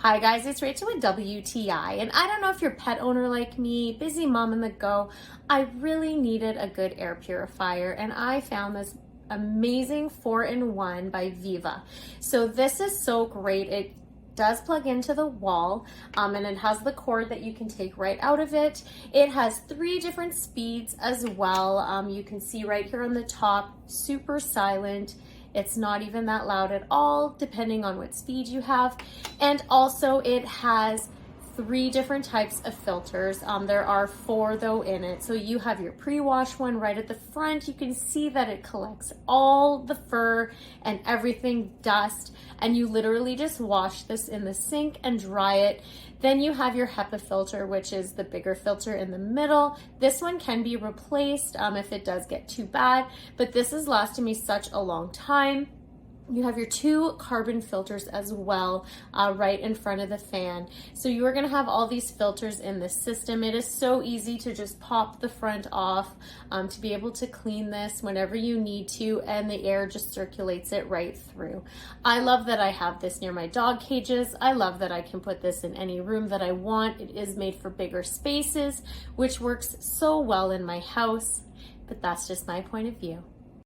Hi guys, it's Rachel with WTI, and I don't know if you're a pet owner like me, busy mom on the go. I really needed a good air purifier, and I found this amazing 4-in-1 by VEVA. So this is so great. It does plug into the wall, and it has the cord that you can take right out of it. It has 3 different speeds as well. You can see right here on the top, super silent. It's not even that loud at all, depending on what speed you have. And also it has 3 different types of filters. There are 4 though in it. So you have your pre-wash one right at the front. You can see that it collects all the fur and everything, dust, and you literally just wash this in the sink and dry it. Then you have your HEPA filter, which is the bigger filter in the middle. This one can be replaced if it does get too bad, but this has lasted me such a long time. You have your 2 carbon filters as well, right in front of the fan. So you are going to have all these filters in this system. It is so easy to just pop the front off, to be able to clean this whenever you need to, and the air just circulates it right through. I love that I have this near my dog cages. I love that I can put this in any room that I want. It is made for bigger spaces, which works so well in my house, but that's just my point of view.